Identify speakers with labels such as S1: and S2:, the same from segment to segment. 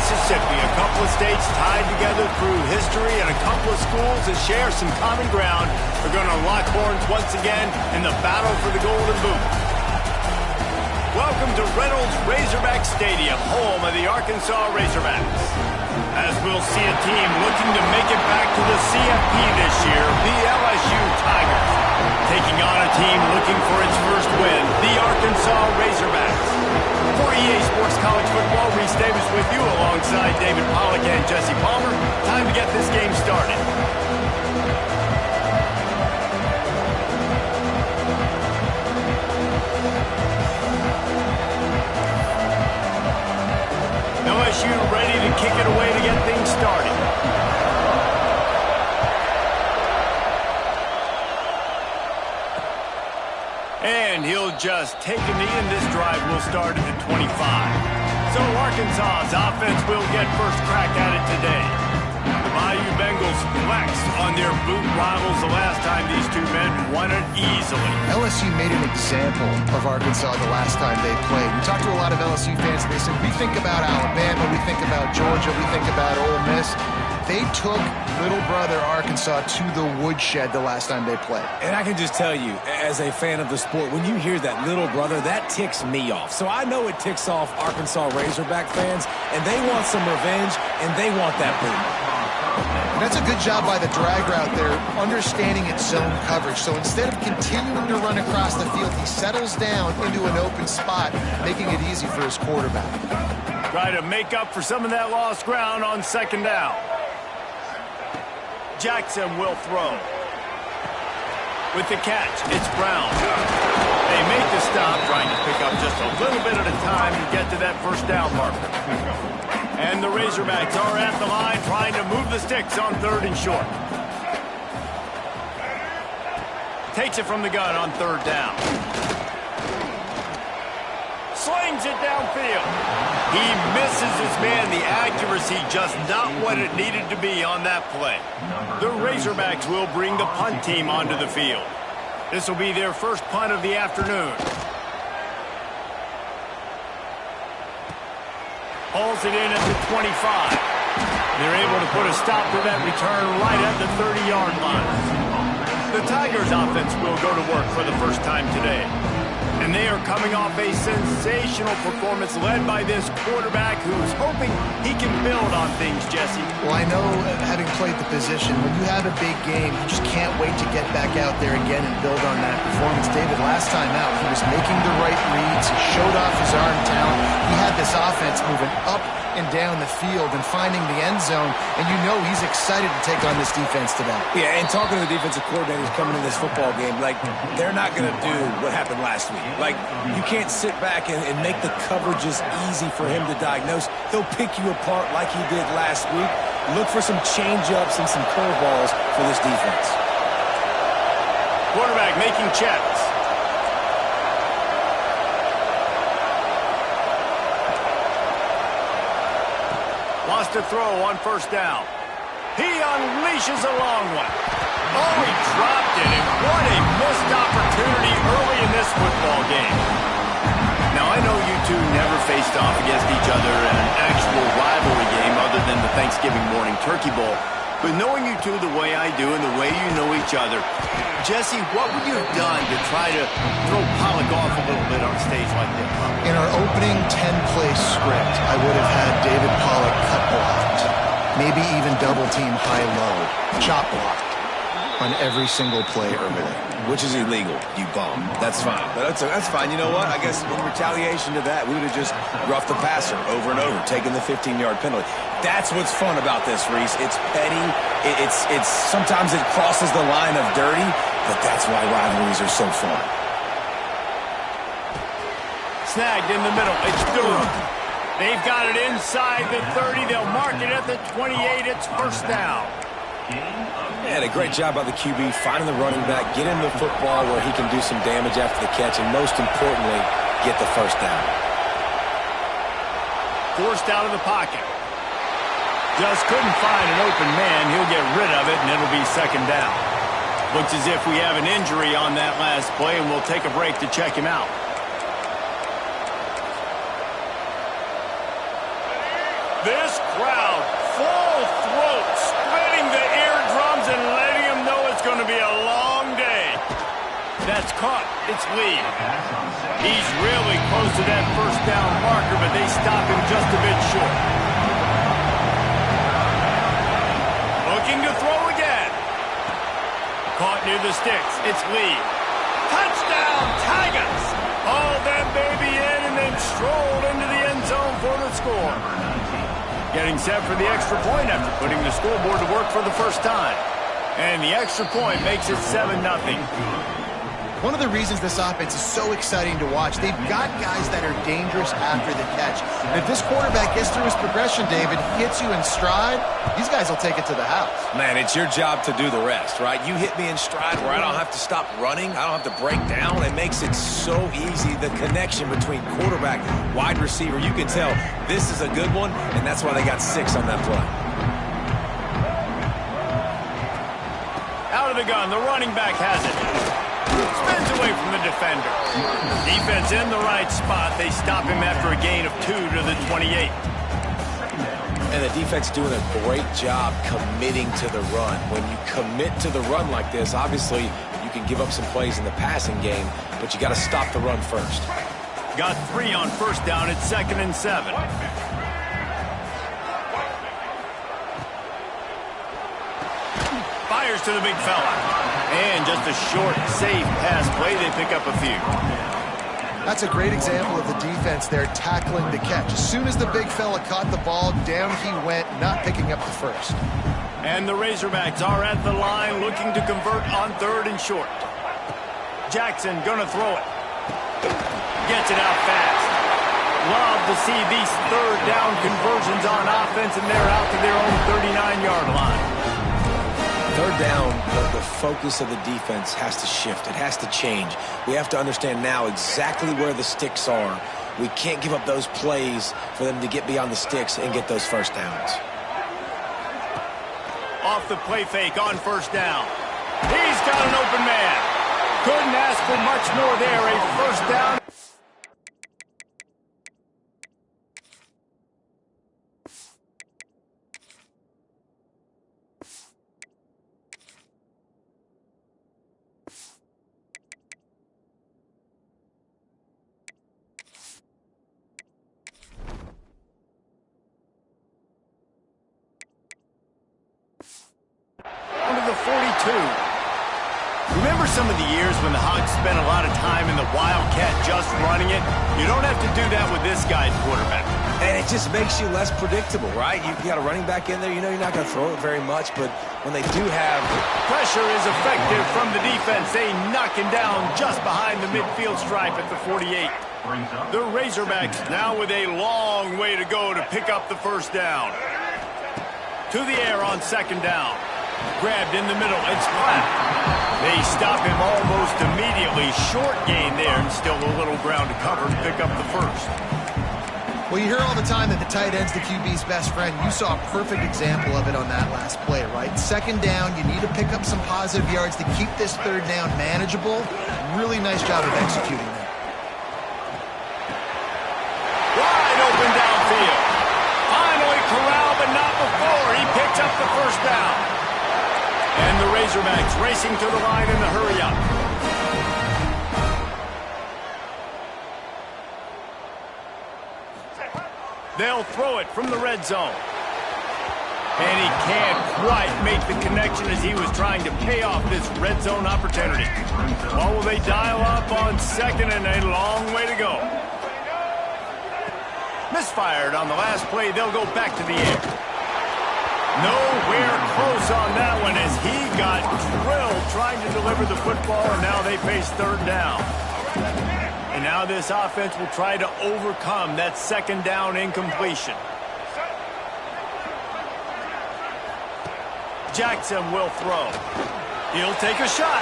S1: Mississippi, a couple of states tied together through history and a couple of schools that share some common ground are going to lock horns once again in the battle for the Golden Boot. Welcome to Reynolds Razorback Stadium, home of the Arkansas Razorbacks. As we'll see a team looking to make it back to the CFP this year, the LSU Tigers. Taking on a team looking for its first win, the Arkansas Razorbacks. For EA Sports College Football, Reese Davis with you alongside David Pollack and Jesse Palmer. Time to get this game started. LSU ready to kick it away to get things started. And he'll just take a knee, and this drive will start at the 25. So Arkansas's offense will get first crack at it today. The Bayou Bengals flexed on their boot rivals the last time these two men won it easily.
S2: LSU made an example of Arkansas the last time they played. We talked to a lot of LSU fans, and they said, we think about Alabama, we think about Georgia, we think about Ole Miss. They took little brother Arkansas to the woodshed the last time they played.
S3: And I can just tell you, as a fan of the sport, when you hear that little brother, that ticks me off. So I know it ticks off Arkansas Razorback fans, and they want some revenge, and they want that boot.
S2: And that's a good job by the drag route there, understanding its zone coverage. So instead of continuing to run across the field, he settles down into an open spot, making it easy for his quarterback.
S1: Try to make up for some of that lost ground on second down. Jackson will throw. With the catch, it's Brown. They make the stop, trying to pick up just a little bit at a time to get to that first down marker. And the Razorbacks are at the line trying to move the sticks on third and short. Takes it from the gun on third down. Slings it downfield. He misses his man. The accuracy just not what it needed to be on that play. The Razorbacks will bring the punt team onto the field. This will be their first punt of the afternoon. Hauls it in at the 25. They're able to put a stop to that return right at the 30-yard line. The Tigers offense will go to work for the first time today. And they are coming off a sensational performance led by this quarterback who's hoping he can build on things, Jesse.
S2: Well, I know, having played the position, when you have a big game, you just can't wait to get back out there again and build on that performance. David, last time out, he was making the right reads. He showed off his arm talent. He had this offense moving up and down the field and finding the end zone, and you know he's excited to take on this defense today.
S3: Yeah, and talking to the defensive coordinators coming in this football game, like, they're not going to do what happened last week. Like, you can't sit back and make the coverages easy for him to diagnose. He'll pick you apart like he did last week. Look for some change-ups and some curveballs for this defense.
S1: Quarterback making checks. Lost a throw on first down. He unleashes a long one. Oh, he dropped it, and what a missed opportunity early in this football game. Now, I know you two never faced off against each other in an actual rivalry game other than the Thanksgiving morning Turkey Bowl. But knowing you two the way I do and the way you know each other, Jesse, what would you have done to try to throw Pollack off a little bit on a stage like this?
S2: In our opening 10-play script, I would have had David Pollack cut blocked, maybe even double-team high-low, chop blocked on every single play early.
S3: Which is illegal, you bum. That's fine. But that's fine. You know what? I guess in retaliation to that, we would have just roughed the passer over and over, taking the 15-yard penalty. That's what's fun about this, Reese. It's petty. It's sometimes it crosses the line of dirty, but that's why rivalries are so fun.
S1: Snagged in the middle. It's Durham. They've got it inside the 30. They'll mark it at the 28. It's first down.
S3: And a great job by the QB finding the running back, get him the football where he can do some damage after the catch, and most importantly, get the first down.
S1: Forced out of the pocket. Just couldn't find an open man. He'll get rid of it, and it'll be second down. Looks as if we have an injury on that last play, and we'll take a break to check him out. This crowd, full throat, splitting the eardrums and letting them know it's going to be a long day. That's caught. It's Lee. He's really close to that first down marker, but they stop him just a bit short. Looking to throw again. Caught near the sticks. It's Lee. Touchdown, Tigers! Haul that baby in and then strolled into the end zone for the score. Getting set for the extra point after putting the scoreboard to work for the first time. And the extra point makes it 7-0.
S2: One of the reasons this offense is so exciting to watch, they've got guys that are dangerous after the catch. And if this quarterback gets through his progression, David, hits you in stride, these guys will take it to the house.
S3: Man, it's your job to do the rest, right? You hit me in stride where I don't have to stop running. I don't have to break down. It makes it so easy, the connection between quarterback, wide receiver. You can tell this is a good one, and that's why they got 6 on that play.
S1: Out of the gun, the running back has it. Spins away from the defender. Defense in the right spot. They stop him after a gain of 2 to the 28.
S3: And the defense doing a great job committing to the run. When you commit to the run like this, obviously you can give up some plays in the passing game, but you got to stop the run first.
S1: Got 3 on first down. It's 2nd and 7. Fires to the big fella. And just a short, safe pass play. They pick up a few.
S2: That's a great example of the defense there tackling the catch. As soon as the big fella caught the ball, down he went, not picking up the first.
S1: And the Razorbacks are at the line looking to convert on 3rd and short. Jackson gonna throw it. Gets it out fast. Love to see these 3rd down conversions on offense, and they're out to their own 39-yard line.
S3: 3rd down, the focus of the defense has to shift. It has to change. We have to understand now exactly where the sticks are. We can't give up those plays for them to get beyond the sticks and get those first downs.
S1: Off the play fake on first down. He's got an open man. Couldn't ask for much more there. A first down. The 42. Remember some of the years when the Hogs spent a lot of time in the Wildcat just running it? You don't have to do that with this guy's quarterback.
S3: And it just makes you less predictable, right? You got a running back in there. You know you're not going to throw it very much, but when they do have...
S1: Pressure is effective from the defense. They knock him down just behind the midfield stripe at the 48. The Razorbacks now with a long way to go to pick up the first down. To the air on 2nd down. Grabbed in the middle. It's flat. They stop him almost immediately. Short gain there and still a little ground to cover to pick up the first.
S2: Well, you hear all the time that the tight end's the QB's best friend. You saw a perfect example of it on that last play, right? 2nd down, you need to pick up some positive yards to keep this 3rd down manageable. Really nice job of executing that.
S1: Wide open downfield. Finally corralled, but not before. He picks up the first down. And the Razorbacks racing to the line in the hurry-up. They'll throw it from the red zone. And he can't quite make the connection as he was trying to pay off this red zone opportunity. Well, will they dial up on 2nd and a long way to go? Misfired on the last play. They'll go back to the air. Nowhere close on that one as he got drilled trying to deliver the football, and now they face 3rd down. And now this offense will try to overcome that 2nd down incompletion. Jackson will throw. He'll take a shot.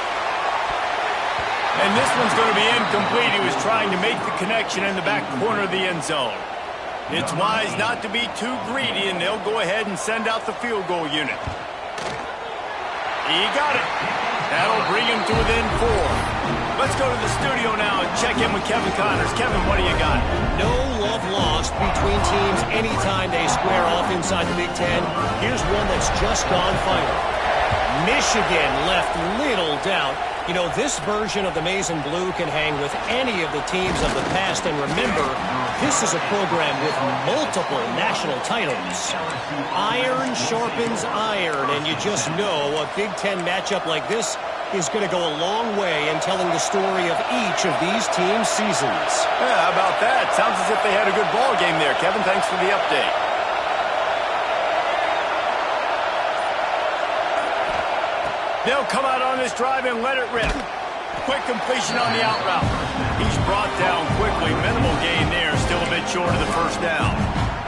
S1: And this one's going to be incomplete. He was trying to make the connection in the back corner of the end zone. It's wise not to be too greedy, and they'll go ahead and send out the field goal unit. He got it. That'll bring him to within 4. Let's go to the studio now and check in with Kevin Connors. Kevin, what do you got?
S4: No love lost between teams anytime they square off inside the Big Ten. Here's one that's just gone final. Michigan left little doubt. You know, this version of the maize and blue can hang with any of the teams of the past. And remember, this is a program with multiple national titles. Iron sharpens iron, and you just know a Big Ten matchup like this is going to go a long way in telling the story of each of these teams' seasons.
S1: Yeah, how about that? Sounds as if they had a good ball game there. Kevin, thanks for the update. They'll come out on this drive and let it rip. Quick completion on the out route. He's brought down quickly. Minimal gain there. Still a bit short of the first down.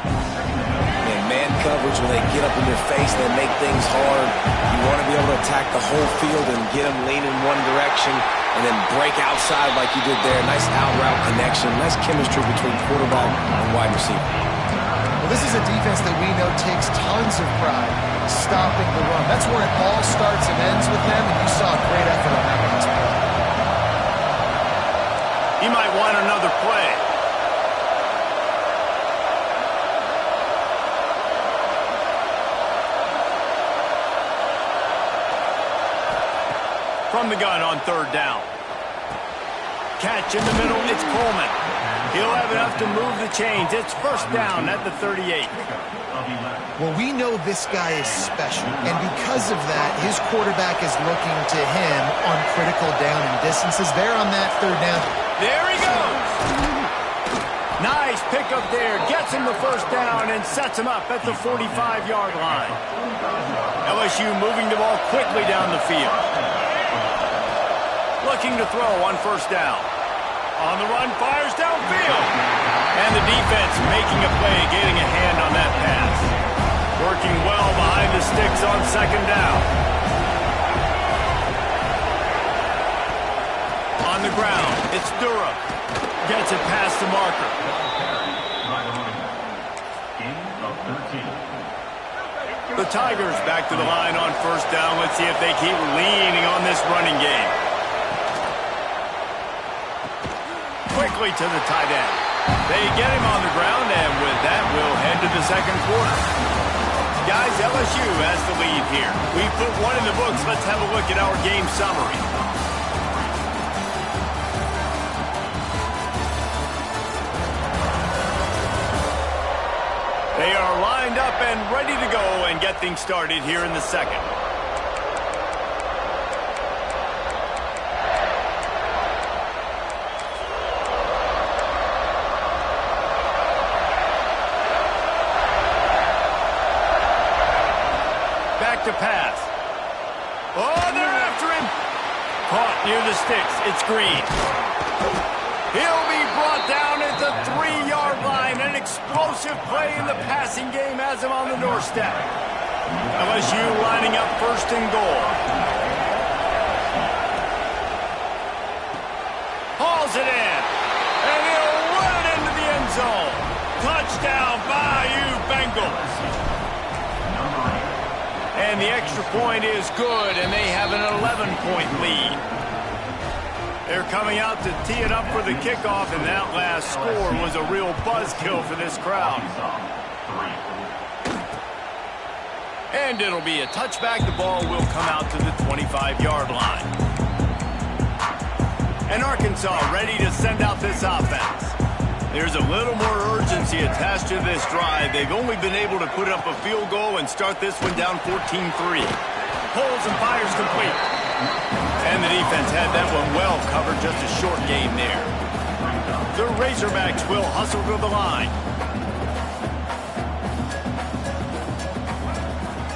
S3: And man coverage, when they get up in your face, they make things hard. You want to be able to attack the whole field and get them leaning one direction and then break outside like you did there. Nice out route connection. Nice chemistry between quarterback and wide receiver.
S2: Well, this is a defense that we know takes tons of pride stopping the run. That's where it all starts and ends with them, and you saw a great effort on that last play.
S1: He might want another play. From the gun on third down. Catch in the middle, it's Coleman. He'll have enough to move the chains. It's first down at the 38.
S2: Well, we know this guy is special, and because of that, his quarterback is looking to him on critical down and distances. There on that third down.
S1: There he goes. Nice pickup there. Gets him the first down and sets him up at the 45-yard line. LSU moving the ball quickly down the field. Looking to throw on first down. On the run, fires downfield. And the defense making a play, getting a hand on that pass. Working well behind the sticks on second down. On the ground, it's Durham. Gets it past the marker. The Tigers back to the line on first down. Let's see if they keep leaning on this running game. Quickly to the tight end. They get him on the ground, and with that, we'll head to the second quarter. Guys, LSU has the lead here. We put one in the books. Let's have a look at our game summary. They are lined up and ready to go and get things started here in the second. To pass. Oh, they're after him. Caught near the sticks. It's Green. He'll be brought down at the 3-yard line. An explosive play in the passing game has him on the doorstep. LSU lining up first and goal. Hauls it in. And he'll run it into the end zone. Touchdown, Bayou Bengals. And the extra point is good, and they have an 11-point lead. They're coming out to tee it up for the kickoff, and that last score was a real buzzkill for this crowd. And it'll be a touchback. The ball will come out to the 25-yard line. And Arkansas ready to send out this offense. There's a little more urgency attached to this drive. They've only been able to put up a field goal and start this one down 14-3. Pulls and fires complete. And the defense had that one well covered, just a short gain there. The Razorbacks will hustle to the line.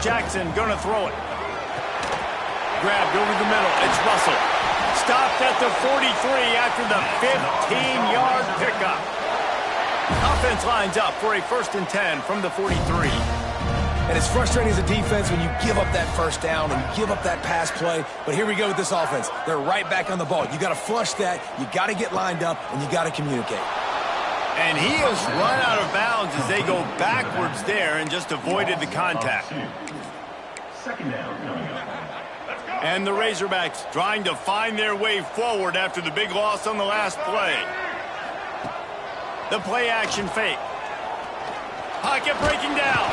S1: Jackson gonna throw it. Grabbed over the middle. It's Russell. Stopped at the 43 after the 15-yard pickup. Offense lines up for a 1st and 10 from the 43.
S3: And it's frustrating as a defense when you give up that first down and you give up that pass play. But here we go with this offense. They're right back on the ball. You got to flush that. You got to get lined up, and you got to communicate.
S1: And he has run out of bounds as they go backwards there and just avoided the contact.
S5: Second down coming up. Let's go!
S1: And the Razorbacks trying to find their way forward after the big loss on the last play. The play action fake. Pocket breaking down.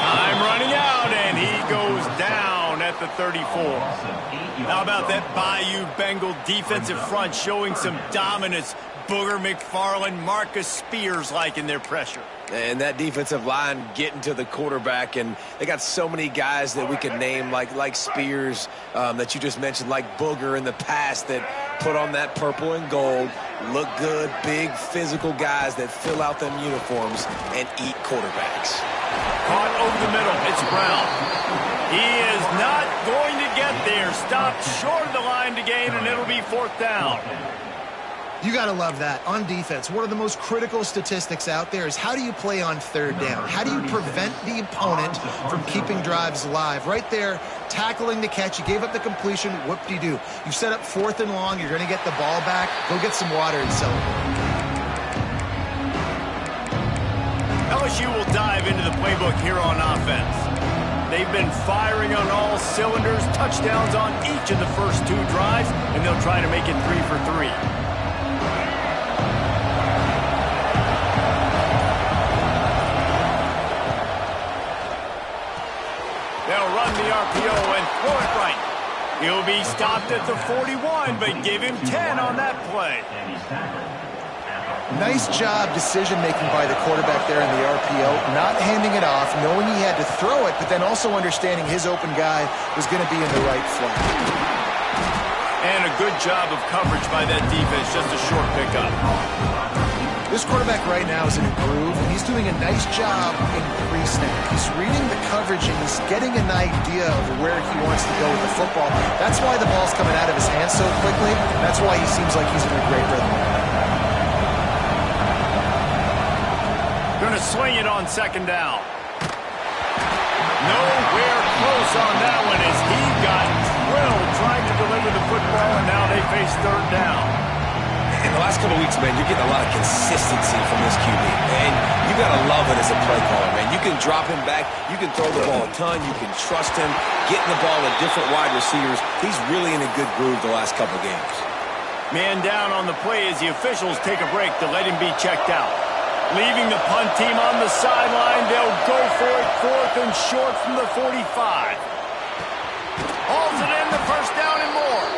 S1: Time running out, and he goes down at the 34. How about that Bayou Bengal defensive front showing some dominance? Booger McFarland, Marcus Spears-like in their pressure.
S3: And that defensive line getting to the quarterback, and they got so many guys that we could name like Spears that you just mentioned, like Booger in the past, that put on that purple and gold, look good, big physical guys that fill out them uniforms and eat quarterbacks.
S1: Caught over the middle. It's Brown. He is not going to get there. Stopped short of the line to gain, and it'll be 4th down.
S2: You got to love that. On defense, one of the most critical statistics out there is how do you play on 3rd down? How do you prevent the opponent from keeping drives alive? Right there, tackling the catch. You gave up the completion. Whoop-de-doo. You set up 4th and long. You're going to get the ball back. Go get some water and celebrate.
S1: LSU will dive into the playbook here on offense. They've been firing on all cylinders, touchdowns on each of the first 2 drives, and they'll try to make it 3 for 3. They'll run the RPO and throw it right. He'll be stopped at the 41, but give him 10 on that play.
S2: Nice job decision-making by the quarterback there in the RPO, not handing it off, knowing he had to throw it, but then also understanding his open guy was going to be in the right flat.
S1: And a good job of coverage by that defense, just a short pickup.
S2: This quarterback right now is in a groove, and he's doing a nice job in pre-snap. He's reading the coverage, and he's getting an idea of where he wants to go with the football. That's why the ball's coming out of his hands so quickly. That's why he seems like he's in a great rhythm.
S1: Going to swing it on 2nd down. Nowhere close on that one as he got drilled trying to deliver the football, and now they face 3rd down.
S3: In the last couple of weeks, man, you're getting a lot of consistency from this QB. And you got to love it as a play caller, man. You can drop him back. You can throw the ball a ton. You can trust him. Getting the ball to different wide receivers. He's really in a good groove the last couple of games.
S1: Man down on the play as the officials take a break to let him be checked out. Leaving the punt team on the sideline. They'll go for it 4th and short from the 45. Hauls it in, the 1st down and more.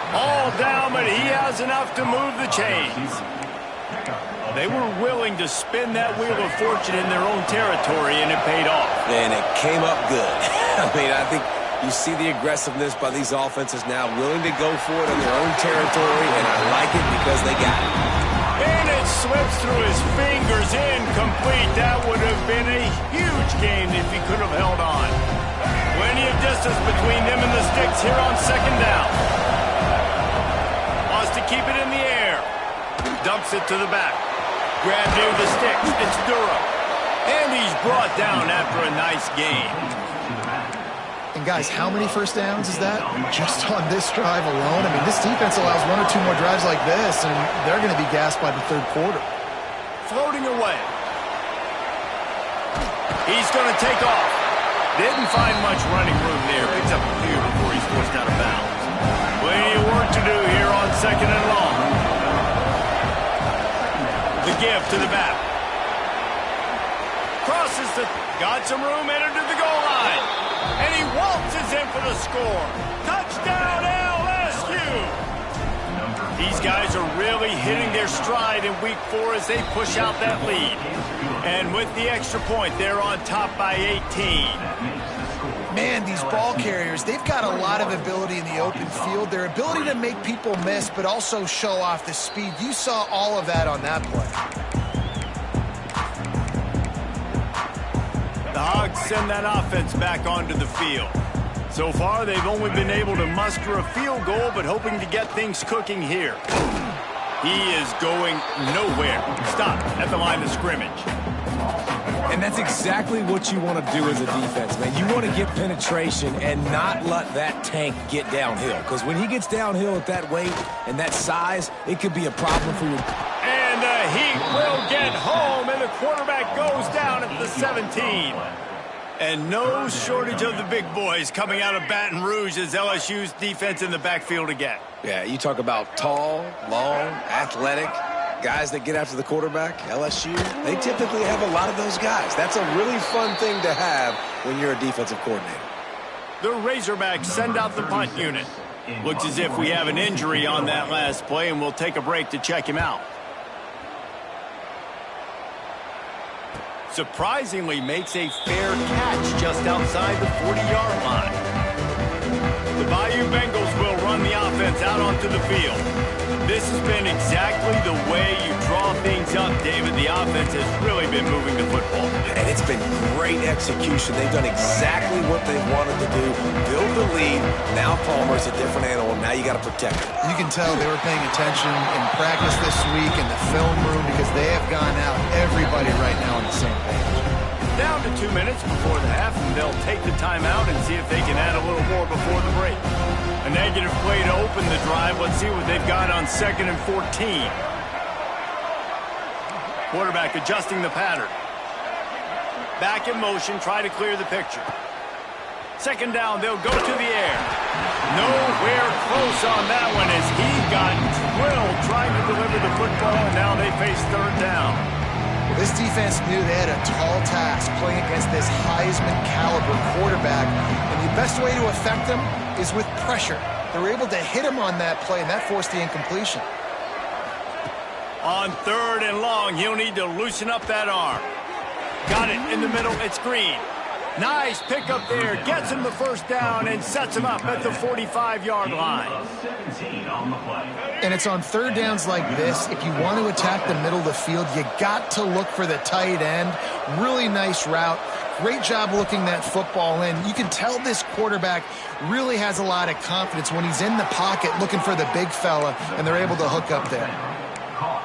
S1: All down, but he has enough to move the chains. They were willing to spin that wheel of fortune in their own territory, and it paid off.
S3: And it came up good. I mean, I think you see the aggressiveness by these offenses now, willing to go for it in their own territory, and I like it because they got it.
S1: And it slips through his fingers, incomplete. That would have been a huge game if he could have held on. Plenty of distance between them and the sticks here on 2nd down. Wants to keep it in the air. Dumps it to the back. Grab near the sticks. It's Durham. And he's brought down after a nice game.
S2: And guys, how many 1st downs is that? Just on this drive alone? I mean, this defense allows 1 or 2 more drives like this, and they're going to be gassed by the 3rd quarter.
S1: Floating away. He's going to take off. Didn't find much running room there. Picks up a few before he's forced out of bounds. Plenty of work to do here on 2nd and long. The give to the back. Crosses got some room, entered to the goal line. And he waltzes in for the score. Touchdown LSU! These guys are really hitting their stride in week 4 as they push out that lead. And with the extra point, they're on top by 18.
S2: Man, these ball carriers, they've got a lot of ability in the open field. Their ability to make people miss, but also show off the speed. You saw all of that on that play.
S1: The Hogs send that offense back onto the field. So far, they've only been able to muster a field goal, but hoping to get things cooking here. He is going nowhere. Stop at the line of scrimmage.
S3: And that's exactly what you want to do as a defense, man. You want to get penetration and not let that tank get downhill. Because when he gets downhill at that weight and that size, it could be a problem for you.
S1: And he will get home, and the quarterback goes down at the 17. And no shortage of the big boys coming out of Baton Rouge as LSU's defense in the backfield again.
S3: Yeah, you talk about tall, long, athletic, guys that get after the quarterback, LSU, they typically have a lot of those guys. That's a really fun thing to have when you're a defensive coordinator.
S1: The Razorbacks send out the punt unit. Looks as if we have an injury on that last play, and we'll take a break to check him out. Surprisingly makes a fair catch just outside the 40-yard line. The Bayou Bengals will run the offense out onto the field. This has been exactly the way you draw things up, David. The offense has really been moving the football.
S3: And it's been great execution. They've done exactly what they wanted to do. Build the lead. Now Palmer's a different animal. Now you got to protect him.
S2: You can tell they were paying attention in practice this week in the film room because they have gone out, everybody right now on the same page.
S1: Down to 2 minutes before the half, and they'll take the timeout and see if they can add a little more before the break. A negative play to open the drive. Let's see what they've got on 2nd and 14. Quarterback adjusting the pattern. Back in motion, try to clear the picture. 2nd down, they'll go to the air. Nowhere close on that one as he got drilled trying to deliver the football, and now they face 3rd down.
S2: This defense knew they had a tall task playing against this Heisman-caliber quarterback, and the best way to affect him is with pressure. They were able to hit him on that play, and that forced the incompletion.
S1: On 3rd and long, he'll need to loosen up that arm. Got it in the middle. It's Green. Nice pickup there. Gets him the 1st down and sets him up at the 45-yard line.
S2: And it's on 3rd downs like this. If you want to attack the middle of the field, you got to look for the tight end. Really nice route. Great job looking that football in. You can tell this quarterback really has a lot of confidence when he's in the pocket looking for the big fella, and they're able to hook up there.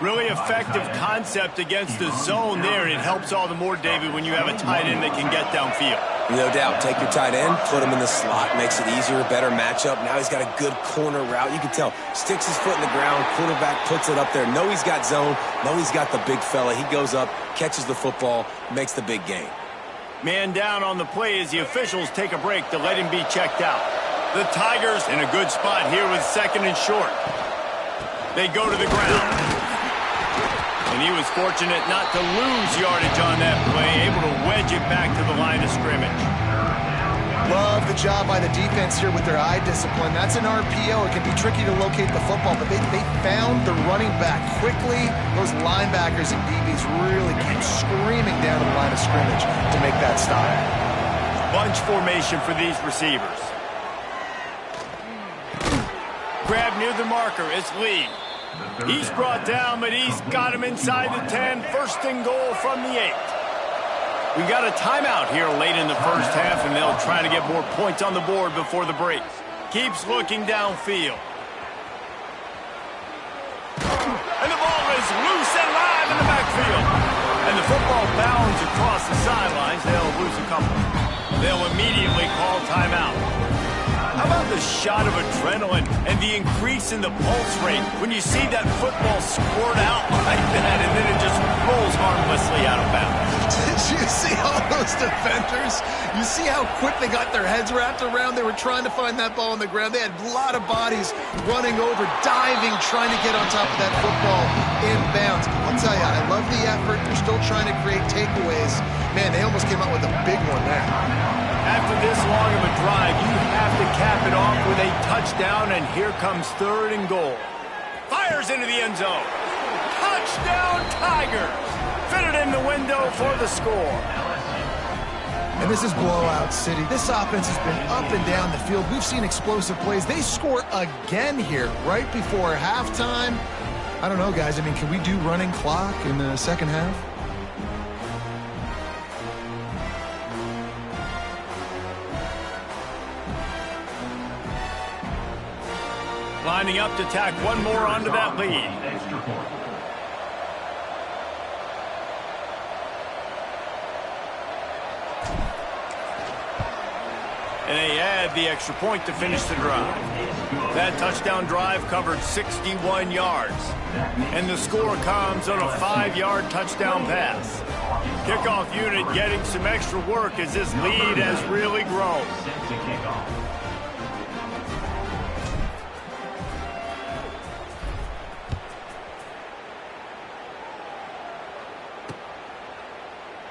S1: Really effective concept against the zone there. It helps all the more, David, when you have a tight end that can get downfield.
S3: No doubt. Take your tight end, put him in the slot, makes it easier, better matchup. Now he's got a good corner route. You can tell. Sticks his foot in the ground, quarterback puts it up there. Know he's got zone, know he's got the big fella. He goes up, catches the football, makes the big gain.
S1: Man down on the play as the officials take a break to let him be checked out. The Tigers in a good spot here with 2nd and short. They go to the ground. And he was fortunate not to lose yardage on that play, able to wedge it back to the line of scrimmage.
S2: Love the job by the defense here with their eye discipline. That's an RPO. It can be tricky to locate the football, but they found the running back quickly. Those linebackers and DBs really came screaming down to the line of scrimmage to make that stop.
S1: Bunch formation for these receivers. Grab near the marker. It's Lee. He's brought down, but he's got him inside the 10. 1st and goal from the 8. We got a timeout here late in the 1st half, and they'll try to get more points on the board before the break. Keeps looking downfield. And the ball is loose and live in the backfield. And the football bounds across the sidelines. They'll lose a couple. They'll immediately call timeout. How about the shot of adrenaline and the increase in the pulse rate when you see that football squirt out like that and then it just rolls harmlessly out of bounds?
S2: Did you see all those defenders? You see how quick they got their heads wrapped around? They were trying to find that ball on the ground. They had a lot of bodies running over, diving, trying to get on top of that football inbounds. I'll tell you, I love the effort. They're still trying to create takeaways. Man, they almost came out with a big one there.
S1: After this long of a drive, you have to cap it off with a touchdown, and here comes 3rd and goal. Fires into the end zone. Touchdown, Tigers! Fitted in the window for the score.
S2: And this is blowout city. This offense has been up and down the field. We've seen explosive plays. They score again here right before halftime. I don't know, guys. I mean, can we do running clock in the 2nd half?
S1: Lining up to tack one more onto that lead. and they add the extra point to finish the drive. That touchdown drive covered 61 yards, and the score comes on a 5-yard touchdown pass. Kickoff unit getting some extra work as this lead has really grown.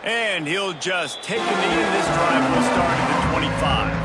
S1: And he'll just take a knee, and this drive will start at the 25.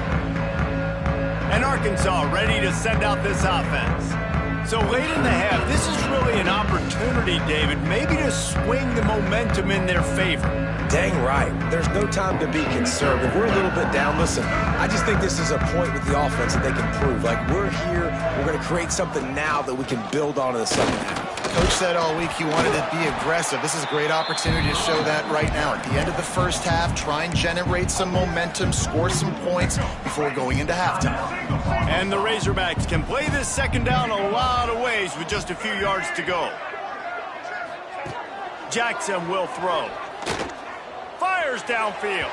S1: And Arkansas ready to send out this offense. So late in the half, this is really an opportunity, David, maybe to swing the momentum in their favor.
S3: Dang right. There's no time to be conservative. We're a little bit down. Listen, I just think this is a point with the offense that they can prove. Like, we're here, we're going to create something now that we can build on in the second half.
S2: Coach said all week he wanted to be aggressive. This is a great opportunity to show that right now. At the end of the first half, try and generate some momentum, score some points before going into halftime.
S1: And the Razorbacks can play this second down a lot of ways with just a few yards to go. Jackson will throw. Fires downfield.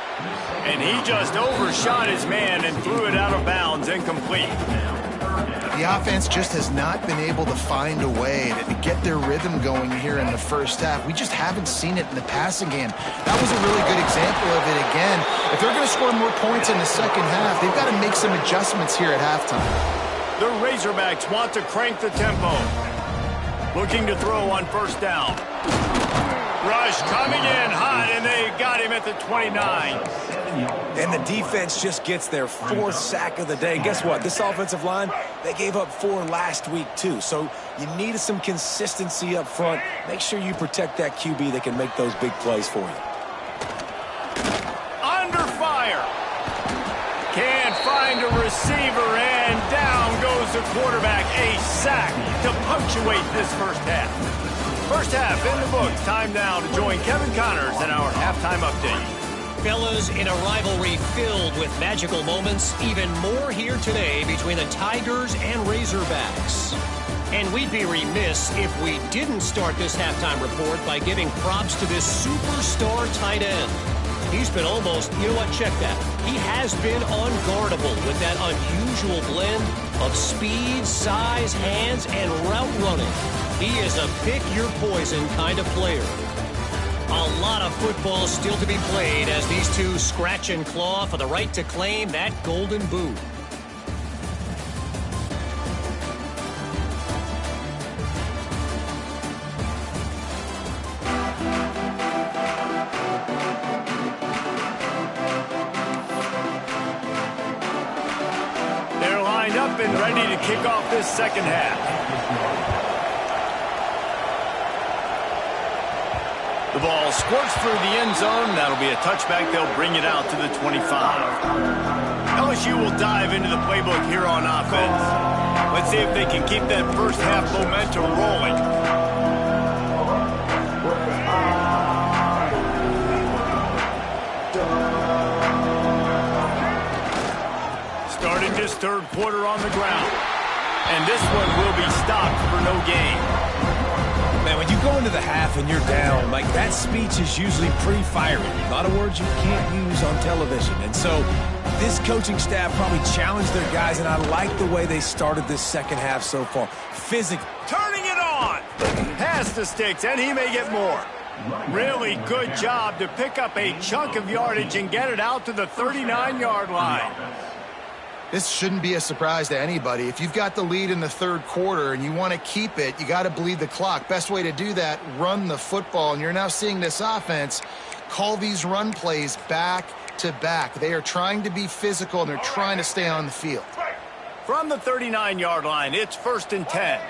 S1: And he just overshot his man and threw it out of bounds, incomplete.
S2: The offense just has not been able to find a way to get their rhythm going here in the first half. We just haven't seen it in the passing game. That was a really good example of it again. If they're going to score more points in the second half, they've got to make some adjustments here at halftime.
S1: The Razorbacks want to crank the tempo. Looking to throw on first down. Rush coming in hot, and they got him at the 29.
S3: And the defense just gets their 4th sack of the day. Guess what? This offensive line, they gave up 4 last week too. So you need some consistency up front. Make sure you protect that QB that can make those big plays for you.
S1: Under fire. Can't find a receiver, and down goes the quarterback. A sack to punctuate this first half. First half in the books. Time now to join Kevin Connors in our halftime update.
S4: Fellas, in a rivalry filled with magical moments, even more here today between the Tigers and Razorbacks. And we'd be remiss if we didn't start this halftime report by giving props to this superstar tight end. He's been almost, you know what, check that. He has been unguardable with that unusual blend of speed, size, hands, and route running. He is a pick-your-poison kind of player. A lot of football still to be played as these two scratch and claw for the right to claim that golden boot.
S1: They're lined up and ready to kick off this second half. The ball squirts through the end zone. That'll be a touchback. They'll bring it out to the 25. LSU will dive into the playbook here on offense. Let's see if they can keep that first half momentum rolling. Starting this third quarter on the ground. And this one will be stopped for no gain.
S3: Man, when you go into the half and you're down, like, that speech is usually pretty fiery. A lot of words you can't use on television. And so this coaching staff probably challenged their guys, and I like the way they started this second half so far. Physical.
S1: Turning it on. Pass the sticks, and he may get more. Really good job to pick up a chunk of yardage and get it out to the 39-yard line.
S2: This shouldn't be a surprise to anybody. If you've got the lead in the third quarter and you want to keep it, you got to bleed the clock. Best way to do that, run the football. And you're now seeing this offense call these run plays back to back. They are trying to be physical, and they're trying to stay on the field.
S1: From the 39-yard line, it's 1st and 10.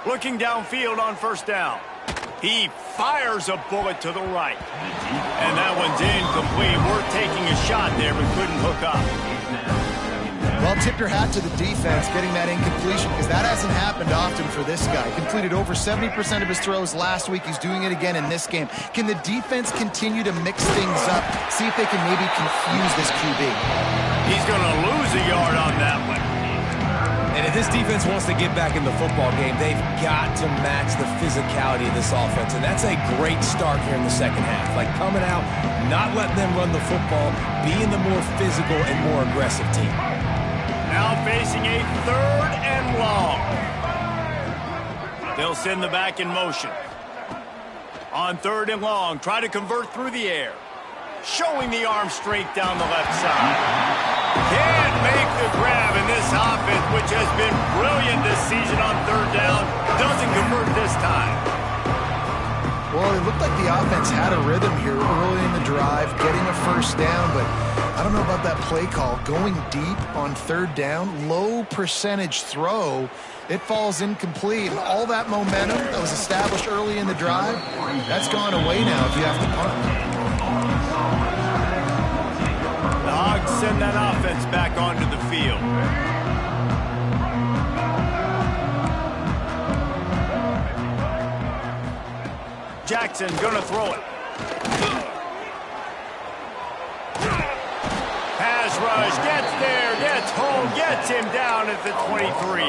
S1: Looking downfield on first down. He fires a bullet to the right. And that one's incomplete. We're taking a shot there, but couldn't hook up.
S2: Well, tip your hat to the defense getting that incompletion, because that hasn't happened often for this guy. Completed over 70% of his throws last week. He's doing it again in this game. Can the defense continue to mix things up? See if they can maybe confuse this QB.
S1: He's going to lose a yard on that one.
S3: And if this defense wants to get back in the football game, they've got to match the physicality of this offense. And that's a great start here in the second half. Like coming out, not letting them run the football, being the more physical and more aggressive team.
S1: Now facing a 3rd and long. They'll send the back in motion. On 3rd and long, try to convert through the air. Showing the arm strength down the left side. Can't make the grab in this offense, which has been brilliant this season on 3rd down. Doesn't convert this time.
S2: Well, it looked like the offense had a rhythm here early in the drive, getting a 1st down, but I don't know about that play call. Going deep on 3rd down, low percentage throw, it falls incomplete. And all that momentum that was established early in the drive, that's gone away now if you have to punt.
S1: The Hogs send that offense back onto the field. Jackson gonna throw it. Pass rush, gets there, gets home, gets him down at the 23.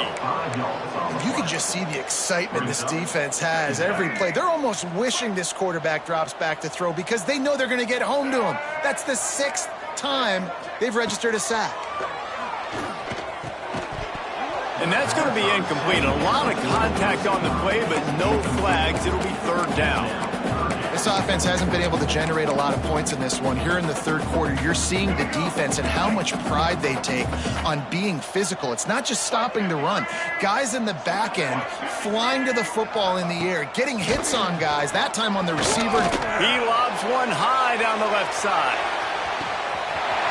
S2: You can just see the excitement this defense has every play. They're almost wishing this quarterback drops back to throw because they know they're going to get home to him. That's the 6th time they've registered a sack.
S1: And that's going to be incomplete. A lot of contact on the play, but no flags. It'll be 3rd down.
S2: This offense hasn't been able to generate a lot of points in this one. Here in the 3rd quarter, you're seeing the defense and how much pride they take on being physical. It's not just stopping the run. Guys in the back end flying to the football in the air, getting hits on guys, that time on the receiver.
S1: He lobs one high down the left side.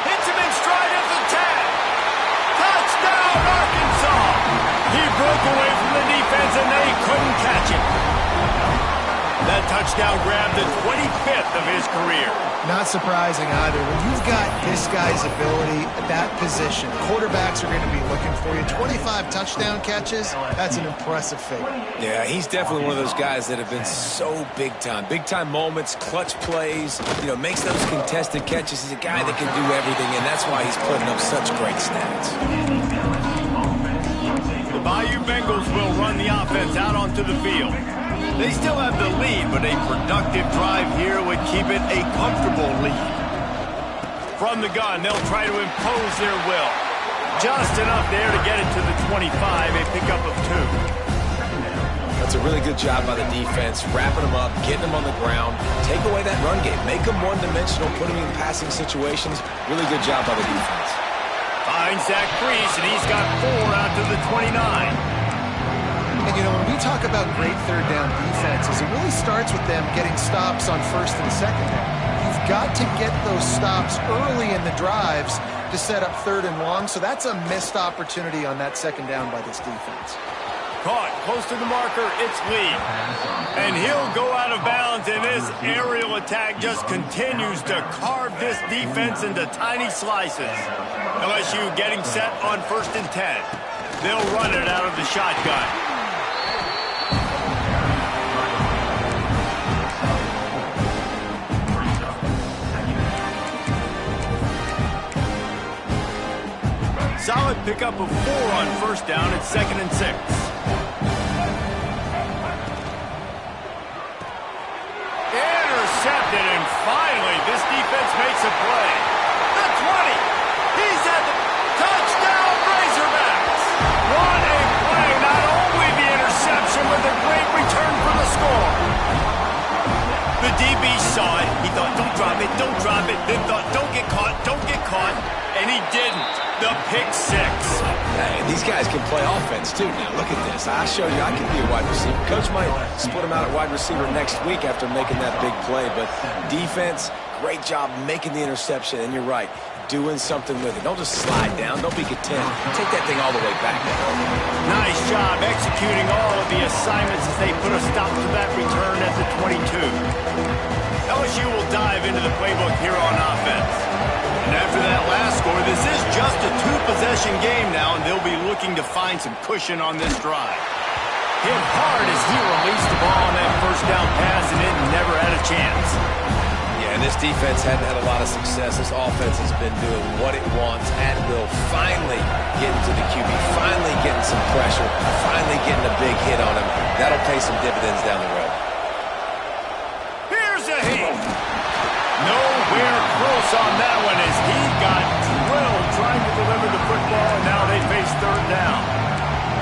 S1: Hits him in stride at the 10. Touchdown, Arkansas! He broke away from the defense and they couldn't catch him. That touchdown grabbed the 25th of his career.
S2: Not surprising either. When you've got this guy's ability at that position, quarterbacks are going to be looking for you. 25 touchdown catches, that's an impressive figure.
S3: Yeah, he's definitely one of those guys that have been so big time. Big time moments, clutch plays, makes those contested catches. He's a guy that can do everything, and that's why he's putting up such great stats.
S1: The Bayou Bengals will run the offense out onto the field. They still have the lead, but a productive drive here would keep it a comfortable lead. From the gun, they'll try to impose their will. Just enough there to get it to the 25, a pickup of 2.
S3: That's a really good job by the defense, wrapping them up, getting them on the ground, take away that run game, make them one-dimensional, put them in passing situations. Really good job by the defense.
S1: Finds Zach Priest, and he's got 4 out to the 29.
S2: And, when we talk about great 3rd down defenses, it really starts with them getting stops on 1st and 2nd down. You've got to get those stops early in the drives to set up 3rd and long, so that's a missed opportunity on that 2nd down by this defense.
S1: Caught close to the marker, it's Lee. And he'll go out of bounds, and this aerial attack just continues to carve this defense into tiny slices. LSU getting set on 1st and 10. They'll run it out of the shotgun. Solid pickup of 4 on 1st down at 2nd and 6. Intercepted, and finally this defense makes a play. The 20. He's at the touchdown, Razorbacks. What a play. Not only the interception, but the great return for the score. The DB saw it. He thought, don't drop it, don't drop it. Then thought, don't get caught, don't get caught. And he didn't. The pick 6.
S3: Hey, these guys can play offense, too. Now, look at this. I showed you I can be a wide receiver. Coach might split him out at wide receiver next week after making that big play. But defense, great job making the interception. And you're right, doing something with it. Don't just slide down. Don't be content. Take that thing all the way back.
S1: Nice job executing all of the assignments as they put a stop to that return at the 22. LSU will dive into the playbook here on offense. And after that last score, this is just a 2-possession game now, and they'll be looking to find some cushion on this drive. Hit hard as he released the ball on that 1st down pass, and it never had a chance.
S3: Yeah, And this defense hadn't had a lot of success. This offense has been doing what it wants and will finally get into the QB, finally getting some pressure, finally getting a big hit on him. That'll pay some dividends down the road.
S1: Here's a hit. Nowhere close on that one as he got drilled trying to deliver the football, and now they face third down.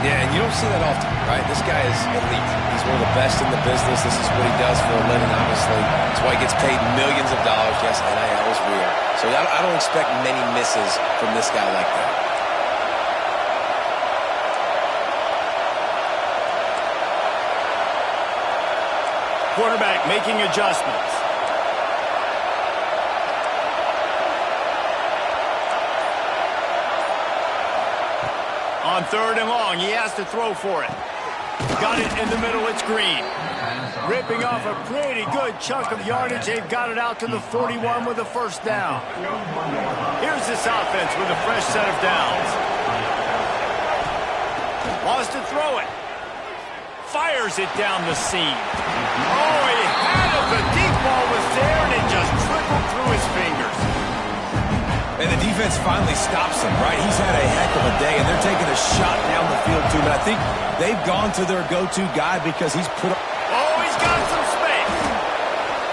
S3: Yeah, and you don't see that often, right? This guy is elite. He's one of the best in the business. This is what he does for a living, obviously. That's why he gets paid millions of dollars. Yes, NIL is real. So I don't expect many misses from this guy like that.
S1: Quarterback making adjustments. On third and long, he has to throw for it. Got it in the middle, it's Green. Ripping off a pretty good chunk of yardage. They've got it out to the 41 with a first down. Here's this offense with a fresh set of downs. Wants to throw it. Fires it down the seam. Oh, he had it. The deep ball was there, and it just trickled through his fingers.
S3: And the defense finally stops him, right? He's had a heck of a day, and they're taking a shot down the field to him. And I think they've gone to their go-to guy because he's put up.
S1: Oh, he's got some space.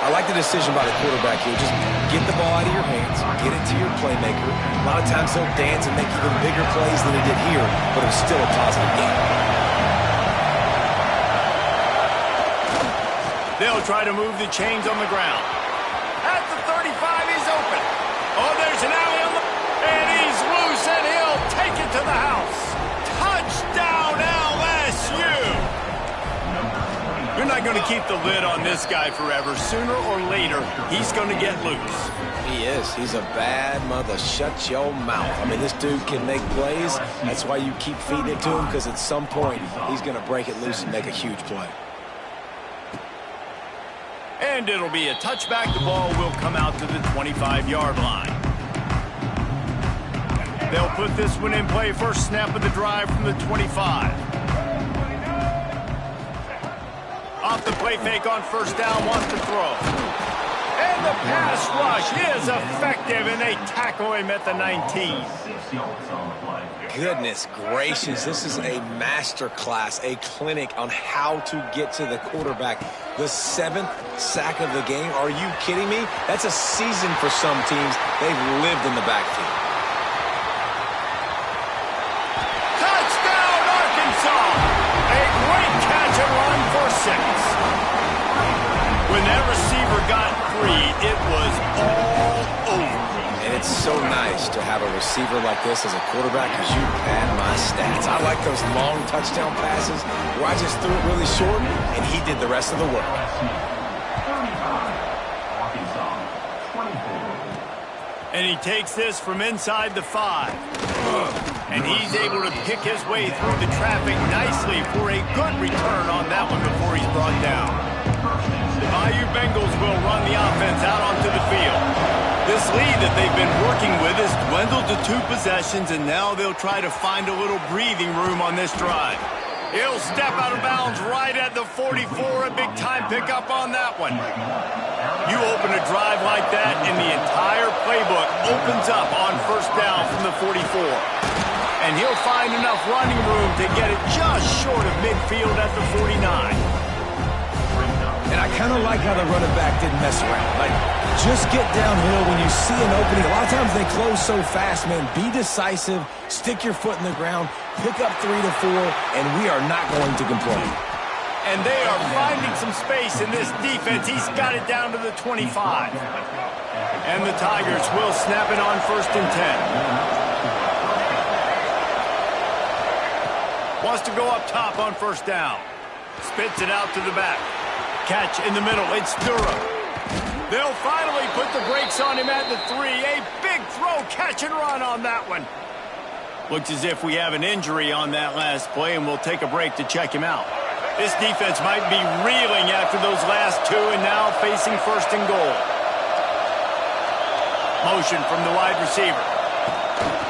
S3: I like the decision by the quarterback here. Just get the ball out of your hands, get it to your playmaker. A lot of times he'll dance and make even bigger plays than he did here, but it was still a positive game.
S1: They'll try to move the chains on the ground. At the 35, he's open. Oh, there's an alley on the... And he's loose, and he'll take it to the house. Touchdown, LSU! You're not going to keep the lid on this guy forever. Sooner or later, he's going to get loose.
S3: He is. He's a bad mother. Shut your mouth. I mean, this dude can make plays. That's why you keep feeding it to him, because at some point, he's going to break it loose and make a huge play.
S1: And it'll be a touchback. The ball will come out to the 25-yard line. They'll put this one in play. First snap of the drive from the 25. Off the play fake on first down, wants to throw. And the pass rush is effective, and they tackle him at the 19.
S3: Goodness gracious, this is a master class, a clinic on how to get to the quarterback. The 7th sack of the game. Are you kidding me? That's a season for some teams. They've lived in the backfield.
S1: Touchdown, Arkansas! A great catch and run for 6. When that receiver got free, it was all over.
S3: And it's so nice to have a receiver like this as a quarterback because you pad my stats. I like those long touchdown passes where I just threw it really short and he did the rest of the work.
S1: And he takes this from inside the 5. And he's able to pick his way through the traffic nicely for a good return on that one before he's brought down. The Bayou Bengals will run the offense out onto the field. This lead that they've been working with has dwindled to 2 possessions, and now they'll try to find a little breathing room on this drive. He'll step out of bounds right at the 44, a big-time pickup on that one. You open a drive like that, and the entire playbook opens up on first down from the 44. And he'll find enough running room to get it just short of midfield at the 49.
S3: And I kind of like how the running back didn't mess around. Like, just get downhill when you see an opening. A lot of times they close so fast, man. Be decisive, stick your foot in the ground, pick up 3 to 4, and we are not going to complain.
S1: And they are finding some space in this defense. He's got it down to the 25. And the Tigers will snap it on first and 10. Wants to go up top on first down. Spits it out to the back. Catch in the middle. It's Durham. They'll finally put the brakes on him at the 3. A big throw, catch and run on that one. Looks as if we have an injury on that last play, and we'll take a break to check him out. This defense might be reeling after those last 2 and now facing first and goal. Motion from the wide receiver.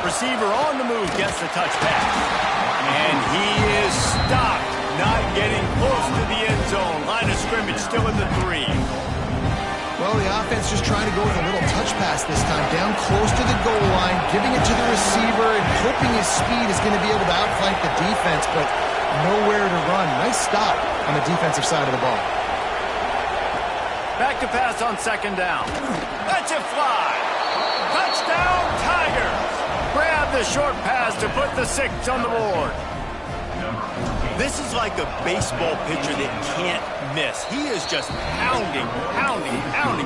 S1: Receiver on the move gets the touch pass. And he is stopped, not getting close to the end zone. Line of scrimmage still in the 3.
S2: Well, the offense just trying to go with a little touch pass this time, down close to the goal line, giving it to the receiver and hoping his speed is going to be able to outflank the defense, but nowhere to run. Nice stop on the defensive side of the ball.
S1: Back to pass on second down. That's it fly. Touchdown, Tigers. Grab the short pass to put the 6 on the board. This is like a baseball pitcher that can't miss. He is just pounding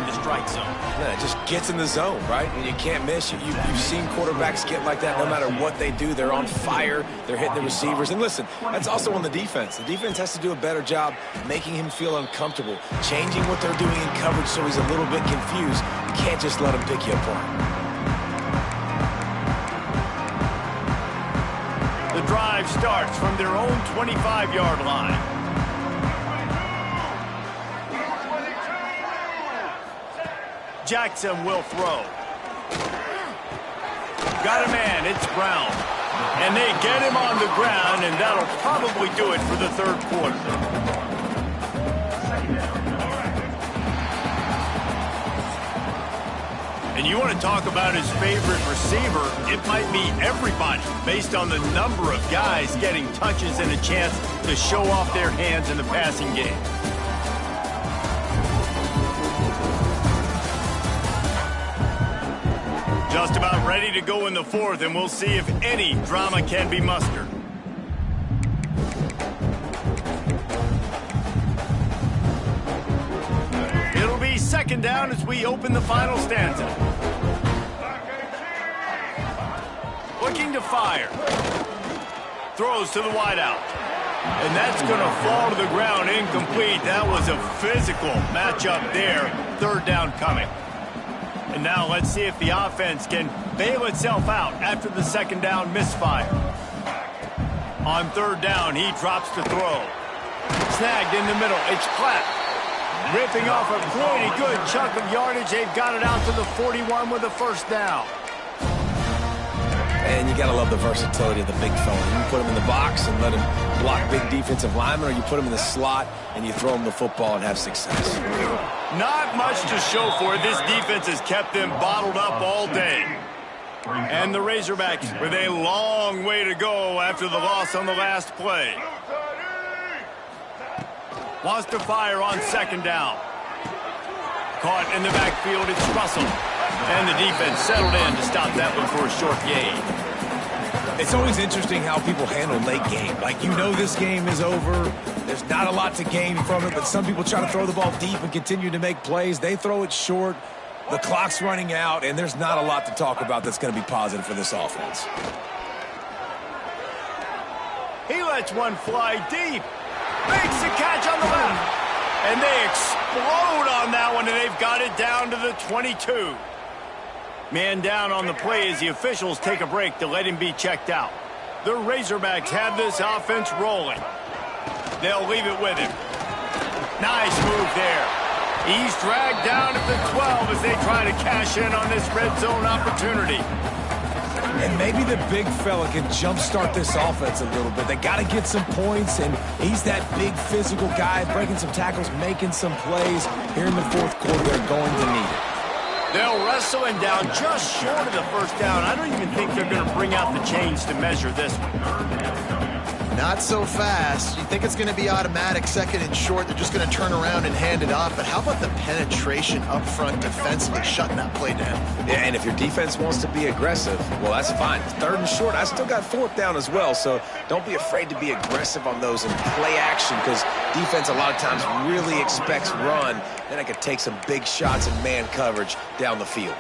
S1: the strike zone.
S3: Yeah, it just gets in the zone, right? When you can't miss, you've seen quarterbacks get like that no matter what they do. They're on fire. They're hitting the receivers. And listen, that's also on the defense. The defense has to do a better job making him feel uncomfortable, changing what they're doing in coverage so he's a little bit confused. You can't just let him pick you apart.
S1: The drive starts from their own 25-yard line. Jackson will throw. Got a man, it's Brown. And they get him on the ground, and that'll probably do it for the third quarter. And you want to talk about his favorite receiver, it might be everybody based on the number of guys getting touches and a chance to show off their hands in the passing game. Just about ready to go in the fourth, and we'll see if any drama can be mustered. It'll be second down as we open the final stanza. Looking to fire. Throws to the wideout. And that's going to fall to the ground incomplete. That was a physical matchup there. Third down coming. And now let's see if the offense can bail itself out after the second down misfire. On third down, he drops to throw. Snagged in the middle. It's Platt. Ripping off a pretty good chunk of yardage. They've got it out to the 41 with a first down.
S3: And you got to love the versatility of the big fella. You can put him in the box and let him block big defensive linemen, or you put him in the slot and you throw him the football and have success.
S1: Not much to show for it. This defense has kept them bottled up all day. And the Razorbacks with a long way to go after the loss on the last play. Wants to fire on second down. Caught in the backfield, it's Russell. And the defense settled in to stop that one for a short gain.
S3: It's always interesting how people handle late game. Like, you know this game is over. There's not a lot to gain from it, but some people try to throw the ball deep and continue to make plays. They throw it short. The clock's running out, and there's not a lot to talk about that's going to be positive for this offense.
S1: He lets one fly deep. Makes the catch on the left. And they explode on that one, and they've got it down to the 22. Man down on the play as the officials take a break to let him be checked out. The Razorbacks have this offense rolling. They'll leave it with him. Nice move there. He's dragged down at the 12 as they try to cash in on this red zone opportunity.
S3: And maybe the big fella can jumpstart this offense a little bit. They got to get some points, and he's that big physical guy, breaking some tackles, making some plays. Here in the fourth quarter, they're going to need it.
S1: They'll wrestle him down just short of the first down. I don't even think they're going to bring out the chains to measure this one.
S2: Not so fast. You think it's going to be automatic, second and short. They're just going to turn around and hand it off. But how about the penetration up front defensively, shutting that play down?
S3: Yeah, and if your defense wants to be aggressive, well, that's fine. Third and short, I still got fourth down as well. So don't be afraid to be aggressive on those and play action, because defense a lot of times really expects run. Then I could take some big shots in man coverage down the field.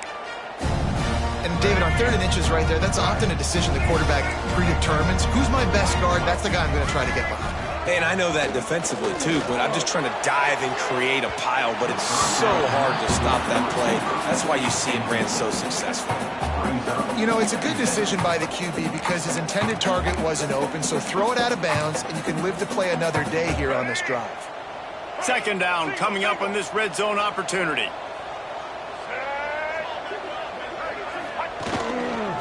S2: And, David, on third and inches right there, that's often a decision the quarterback predetermines. Who's my best guard? That's the guy I'm going to try to get behind.
S3: And I know that defensively, too, but I'm just trying to dive and create a pile, but it's so hard to stop that play. That's why you see it ran so successful.
S2: You know, it's a good decision by the QB because his intended target wasn't open, so throw it out of bounds, and you can live to play another day here on this drive.
S1: Second down coming up on this red zone opportunity.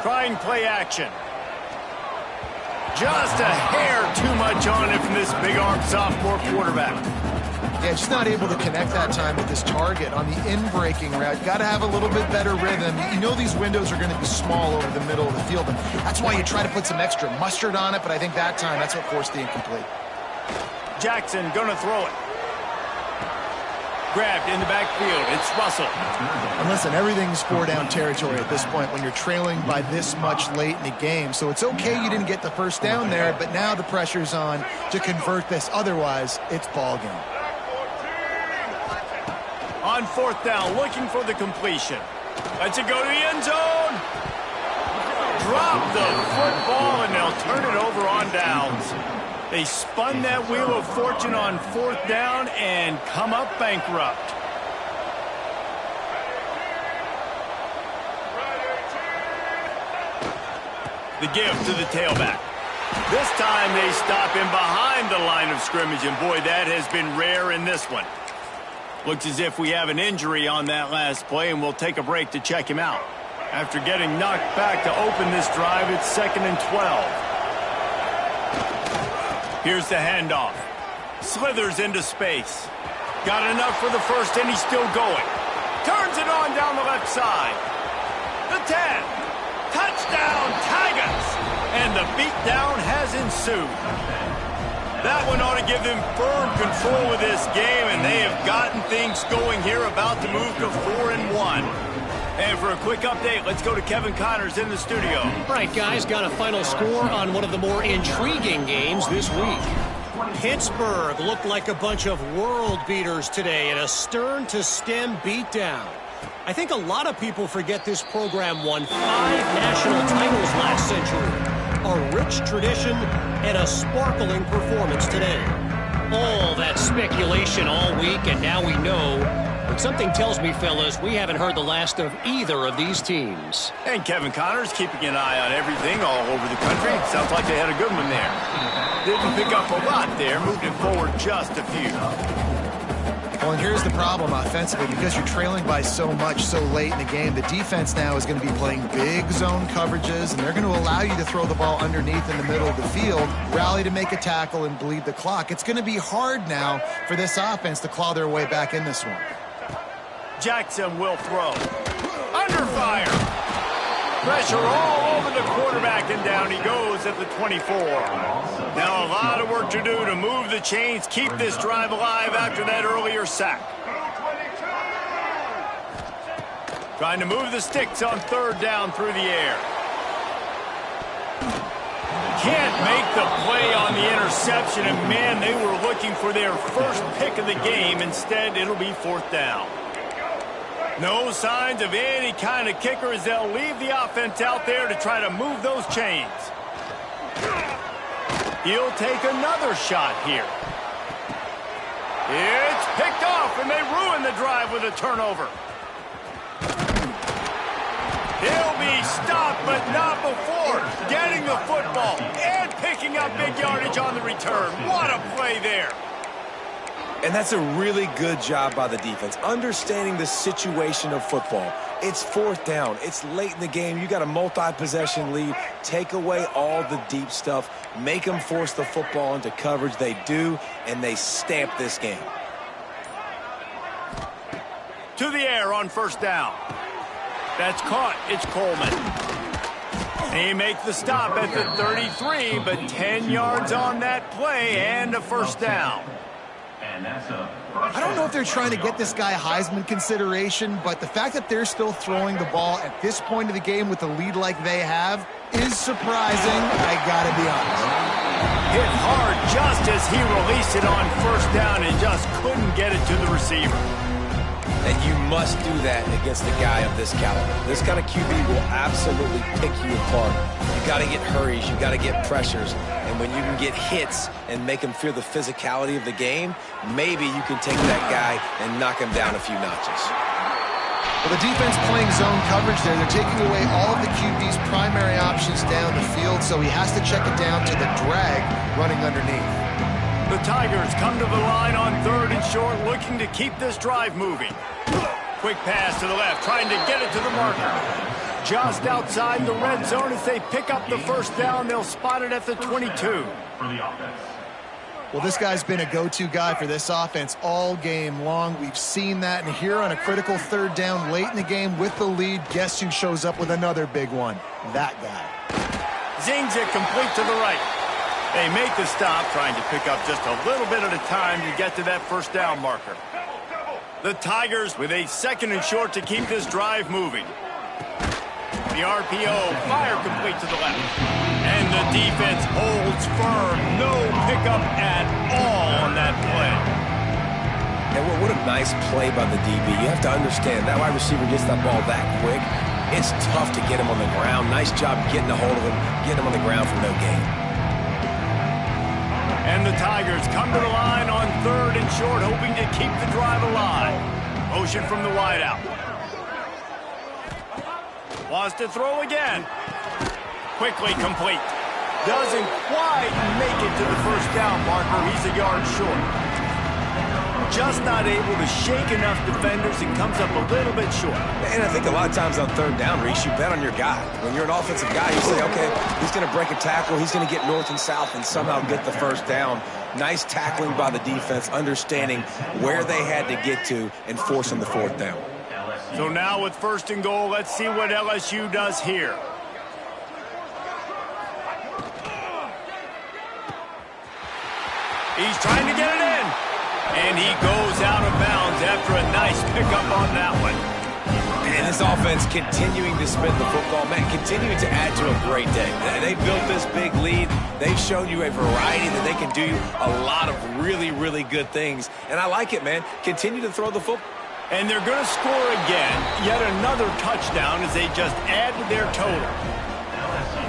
S1: Trying play action. Just a hair too much on it from this big-armed sophomore quarterback.
S2: Yeah, just not able to connect that time with his target on the in-breaking route. Got to have a little bit better rhythm. You know these windows are going to be small over the middle of the field, and that's why you try to put some extra mustard on it, but I think that time that's what forced the incomplete.
S1: Jackson gonna throw it. Grabbed in the backfield. It's Russell.
S2: And listen, everything's four-down territory at this point when you're trailing by this much late in the game. So it's okay you didn't get the first down there, but now the pressure's on to convert this. Otherwise, it's ball game.
S1: On fourth down, looking for the completion. Lets it go to the end zone. Drop the football, and they'll turn it over on downs. They spun that wheel of fortune on fourth down and come up bankrupt. The give to the tailback. This time they stop him behind the line of scrimmage, and boy, that has been rare in this one. Looks as if we have an injury on that last play, and we'll take a break to check him out. After getting knocked back to open this drive, it's 2nd and 12. Here's the handoff. Slithers into space. Got enough for the first, and he's still going. Turns it on down the left side. The 10. Touchdown, Tigers! And the beatdown has ensued. That one ought to give them firm control of this game, and they have gotten things going here, about to move to 4-1. And for a quick update, let's go to Kevin Connors in the studio.
S4: All right, guys, got a final score on one of the more intriguing games this week. Pittsburgh looked like a bunch of world beaters today in a stern-to-stem beatdown. I think a lot of people forget this program won 5 national titles last century, a rich tradition, and a sparkling performance today. All that speculation all week, and now we know. But something tells me, fellas, we haven't heard the last of either of these teams.
S1: And Kevin Connors keeping an eye on everything all over the country. Sounds like they had a good one there. Didn't pick up a lot there, moved it forward just a few.
S2: Well, and here's the problem offensively. Because you're trailing by so much so late in the game, the defense now is going to be playing big zone coverages, and they're going to allow you to throw the ball underneath in the middle of the field, rally to make a tackle, and bleed the clock. It's going to be hard now for this offense to claw their way back in this one.
S1: Jackson will throw. Under fire. Pressure all over the quarterback, and down he goes at the 24. Now a lot of work to do to move the chains, keep this drive alive after that earlier sack. Trying to move the sticks on 3rd down through the air. Can't make the play on the interception, and man, they were looking for their first pick of the game. Instead, it'll be 4th down. No signs of any kind of kicker as they'll leave the offense out there to try to move those chains. He'll take another shot here. It's picked off, and they ruin the drive with a turnover. He'll be stopped, but not before getting the football and picking up big yardage on the return. What a play there.
S3: And that's a really good job by the defense, understanding the situation of football. It's 4th down. It's late in the game. You got a multi-possession lead. Take away all the deep stuff. Make them force the football into coverage. They do, and they stamp this game.
S1: To the air on 1st down. That's caught. It's Coleman. He makes the stop at the 33, but 10 yards on that play and a 1st down.
S2: I don't know if they're trying to get this guy Heisman consideration, but the fact that they're still throwing the ball at this point of the game with a lead like they have is surprising, I gotta be honest.
S1: Hit hard just as he released it on 1st down and just couldn't get it to the receiver.
S3: And you must do that against a guy of this caliber. This kind of QB will absolutely pick you apart. You got to get hurries, you got to get pressures, and when you can get hits and make him feel the physicality of the game, maybe you can take that guy and knock him down a few notches.
S2: Well, the defense playing zone coverage there. They're taking away all of the QB's primary options down the field, so he has to check it down to the drag running underneath.
S1: The Tigers come to the line on 3rd and short, looking to keep this drive moving. Quick pass to the left, trying to get it to the marker. Just outside the red zone as they pick up the 1st down. They'll spot it at the 22.
S2: Well, this guy's been a go-to guy for this offense all game long. We've seen that, and here on a critical third down late in the game with the lead, guess who shows up with another big one? That guy.
S1: Zings it complete to the right. They make the stop, trying to pick up just a little bit at a time to get to that first down marker. The Tigers with a 2nd and short to keep this drive moving. The RPO, fire complete to the left. And the defense holds firm. No pickup at all on that play.
S3: And what a nice play by the DB. You have to understand, that wide receiver gets that ball that quick. It's tough to get him on the ground. Nice job getting a hold of him, getting him on the ground for no gain.
S1: And the Tigers come to the line on 3rd and short, hoping to keep the drive alive. Motion from the wideout. Wants to throw again. Quickly complete. Doesn't quite make it to the first down marker. He's a yard short. Just not able to shake enough defenders and comes up a little bit short.
S3: And I think a lot of times on 3rd down, Reese, you bet on your guy. When you're an offensive guy, you say, okay, he's going to break a tackle, he's going to get north and south and somehow get the first down. Nice tackling by the defense, understanding where they had to get to and forcing the 4th down.
S1: So now with 1st and goal, let's see what LSU does here. He's trying to get it in. And he goes out of bounds after a nice pickup on that one.
S3: And this offense continuing to spin the football, man, continuing to add to a great day. They built this big lead. They've shown you a variety that they can do a lot of really, really good things. And I like it, man. Continue to throw the football.
S1: And they're going to score again. Yet another touchdown as they just add to their total.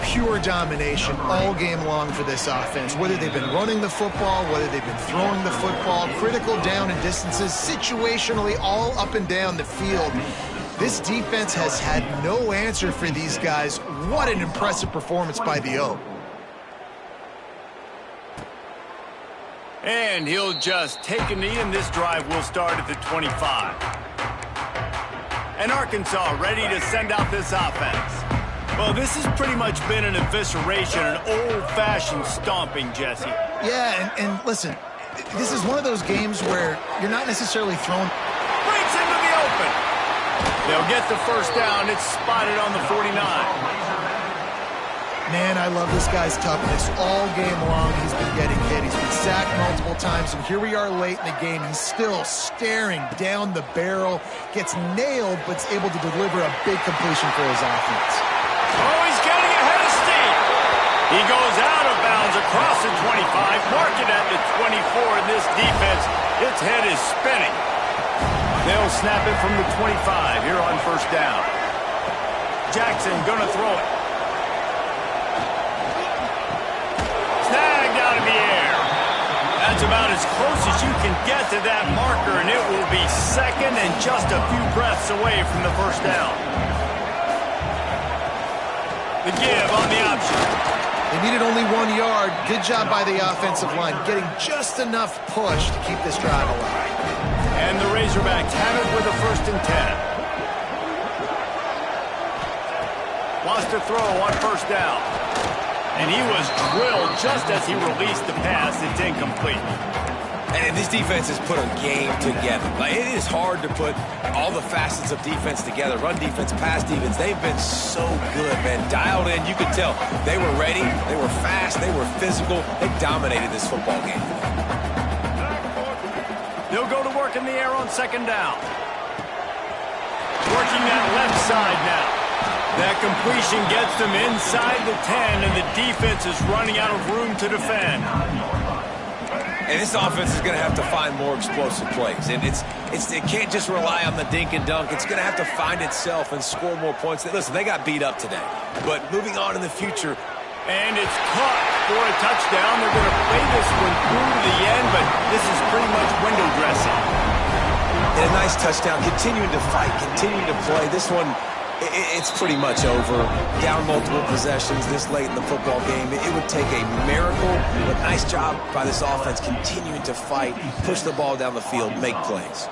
S2: Pure domination all game long for this offense. Whether they've been running the football, whether they've been throwing the football, critical down and distances, situationally all up and down the field. This defense has had no answer for these guys. What an impressive performance by the O.
S1: And he'll just take a knee, and this drive will start at the 25. And Arkansas ready to send out this offense. Well, this has pretty much been an evisceration, an old-fashioned stomping, Jesse.
S2: Yeah, and listen, this is one of those games where you're not necessarily thrown.
S1: Breaks into the open. They'll get the first down. It's spotted on the 49.
S2: Man, I love this guy's toughness. All game long, he's been getting hit. He's been sacked multiple times, and here we are late in the game. He's still staring down the barrel, gets nailed, but is able to deliver a big completion for his offense.
S1: Oh, he's getting ahead of steam. He goes out of bounds across the 25, mark it at the 24, and this defense, its head is spinning. They'll snap it from the 25 here on first down. Jackson gonna throw it. Snagged out of the air. That's about as close as you can get to that marker, and it will be 2nd and just a few breaths away from the first down. The give on the option.
S2: They needed only 1 yard. Good job by the offensive line, getting just enough push to keep this drive alive.
S1: And the Razorbacks have it with a 1st and 10. Wants to throw on first down. And he was drilled just as he released the pass. It's incomplete.
S3: And this defense has put a game together. Like, it is hard to put all the facets of defense together. Run defense, pass defense. They've been so good, man. Dialed in. You could tell they were ready. They were fast. They were physical. They dominated this football game.
S1: They'll go to work in the air on 2nd down. Working that left side now. That completion gets them inside the 10, and the defense is running out of room to defend.
S3: And this offense is going to have to find more explosive plays. And it can't just rely on the dink and dunk. It's going to have to find itself and score more points. Listen, they got beat up today. But moving on in the future.
S1: And it's caught for a touchdown. They're going to play this one through to the end, but this is pretty much window dressing.
S3: And a nice touchdown. Continuing to fight, continuing to play. This one, it's pretty much over. Down multiple possessions this late in the football game. It would take a miracle, but nice job by this offense continuing to fight, push the ball down the field, make plays.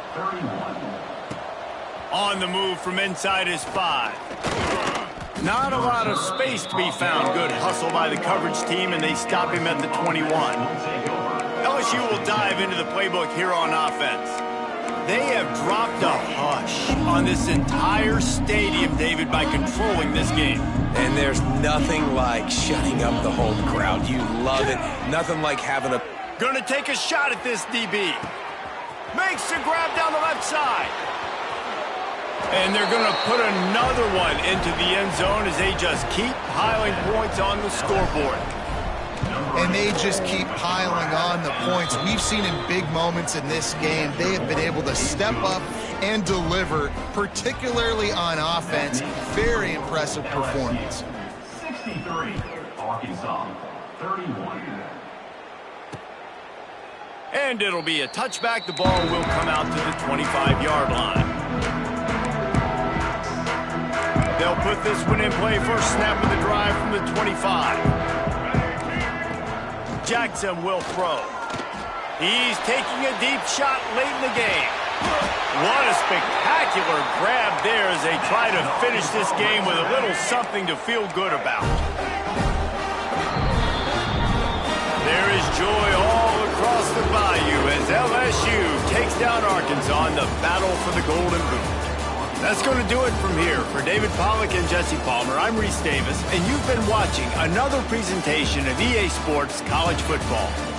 S1: On the move from inside his 5. Not a lot of space to be found. Good hustle by the coverage team, and they stop him at the 21. LSU will dive into the playbook here on offense. They have dropped a hush on this entire stadium, David, by controlling this game.
S3: And there's nothing like shutting up the home crowd. You love it. Nothing like having a...
S1: Gonna take a shot at this DB. Makes the grab down the left side. And they're gonna put another one into the end zone as they just keep piling points on the scoreboard.
S2: And they just keep piling on the points. We've seen in big moments in this game, they have been able to step up and deliver, particularly on offense. Very impressive performance.
S5: 63, Arkansas, 31.
S1: And it'll be a touchback. The ball will come out to the 25-yard line. They'll put this one in play. First snap of the drive from the 25. Jackson will throw. He's taking a deep shot late in the game. What a spectacular grab there as they try to finish this game with a little something to feel good about. There is joy all across the bayou as LSU takes down Arkansas in the battle for the Golden Boot. That's going to do it from here. For David Pollack and Jesse Palmer, I'm Reese Davis, and you've been watching another presentation of EA Sports College Football.